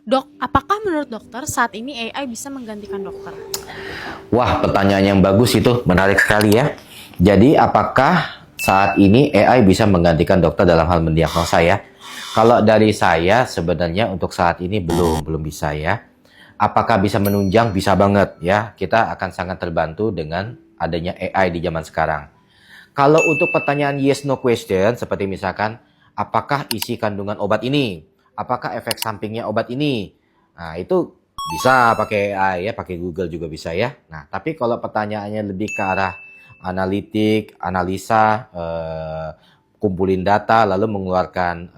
Dok, apakah menurut dokter saat ini AI bisa menggantikan dokter? Wah, pertanyaan yang bagus itu, menarik sekali ya. Jadi, apakah saat ini AI bisa menggantikan dokter dalam hal mendiagnosa ya? Kalau dari saya sebenarnya untuk saat ini belum bisa ya. Apakah bisa menunjang? Bisa banget ya. Kita akan sangat terbantu dengan adanya AI di zaman sekarang. Kalau untuk pertanyaan yes no question seperti misalkan apakah isi kandungan obat ini? Apakah efek sampingnya obat ini? Nah, itu bisa pakai AI ya, pakai Google juga bisa ya. Nah, tapi kalau pertanyaannya lebih ke arah analitik, analisa, kumpulin data lalu mengeluarkan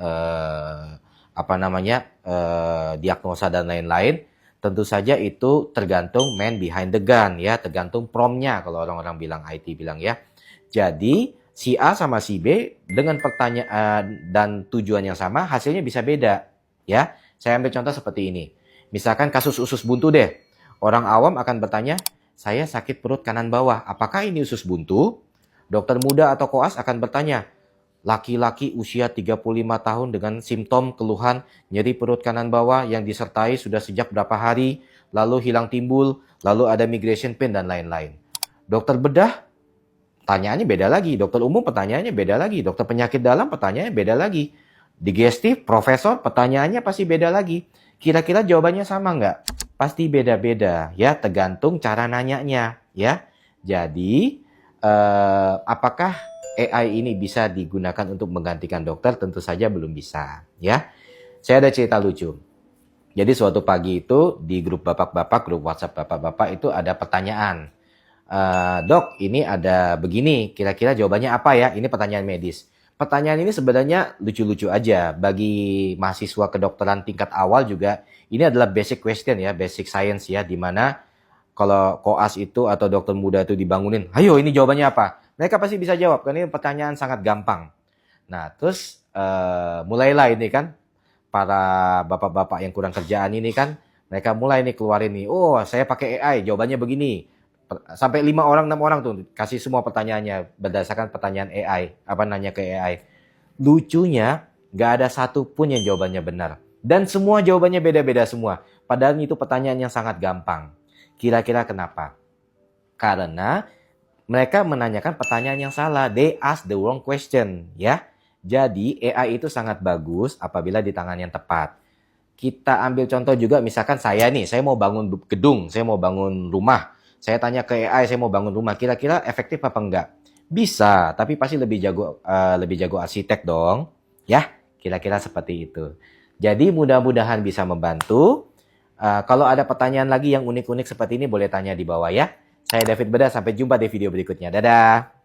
diagnosa dan lain-lain, tentu saja itu tergantung man behind the gun ya, tergantung promptnya kalau orang-orang bilang IT bilang ya. Jadi si A sama si B dengan pertanyaan dan tujuan yang sama, hasilnya bisa beda. Ya, saya ambil contoh seperti ini. Misalkan kasus usus buntu deh. Orang awam akan bertanya, saya sakit perut kanan bawah, apakah ini usus buntu? Dokter muda atau koas akan bertanya, laki-laki usia 35 tahun dengan simptom keluhan nyeri perut kanan bawah yang disertai sudah sejak berapa hari, lalu hilang timbul, lalu ada migration pain dan lain-lain. Dokter bedah pertanyaannya beda lagi. Dokter umum pertanyaannya beda lagi. Dokter penyakit dalam pertanyaannya beda lagi. Digestif, profesor pertanyaannya pasti beda lagi. Kira-kira jawabannya sama nggak? Pasti beda-beda ya, tergantung cara nanyanya ya. Jadi apakah AI ini bisa digunakan untuk menggantikan dokter? Tentu saja belum bisa ya. Saya ada cerita lucu. Jadi suatu pagi itu di grup bapak-bapak, grup WhatsApp bapak-bapak itu ada pertanyaan. Dok, ini ada begini, kira-kira jawabannya apa ya? Ini pertanyaan medis. Pertanyaan ini sebenarnya lucu-lucu aja. Bagi mahasiswa kedokteran tingkat awal juga, ini adalah basic question ya, basic science ya, dimana kalau koas itu atau dokter muda itu dibangunin, ayo ini jawabannya apa? Mereka pasti bisa jawab, karena ini pertanyaan sangat gampang. Nah, terus mulailah ini kan, para bapak-bapak yang kurang kerjaan ini kan, mereka mulai nih keluarin nih, oh saya pakai AI, jawabannya begini. Sampai 5 orang, 6 orang tuh kasih semua pertanyaannya berdasarkan pertanyaan AI, apa nanya ke AI. Lucunya, nggak ada satu pun yang jawabannya benar. Dan semua jawabannya beda-beda semua. Padahal itu pertanyaan yang sangat gampang. Kira-kira kenapa? Karena mereka menanyakan pertanyaan yang salah. They ask the wrong question, ya. Jadi AI itu sangat bagus apabila di tangan yang tepat. Kita ambil contoh juga, misalkan saya nih, saya mau bangun gedung, saya mau bangun rumah. Saya tanya ke AI, saya mau bangun rumah, kira-kira efektif apa enggak? Bisa, tapi pasti lebih jago arsitek dong. Ya, kira-kira seperti itu. Jadi mudah-mudahan bisa membantu. Kalau ada pertanyaan lagi yang unik-unik seperti ini boleh tanya di bawah ya. Saya David Beda, sampai jumpa di video berikutnya. Dadah.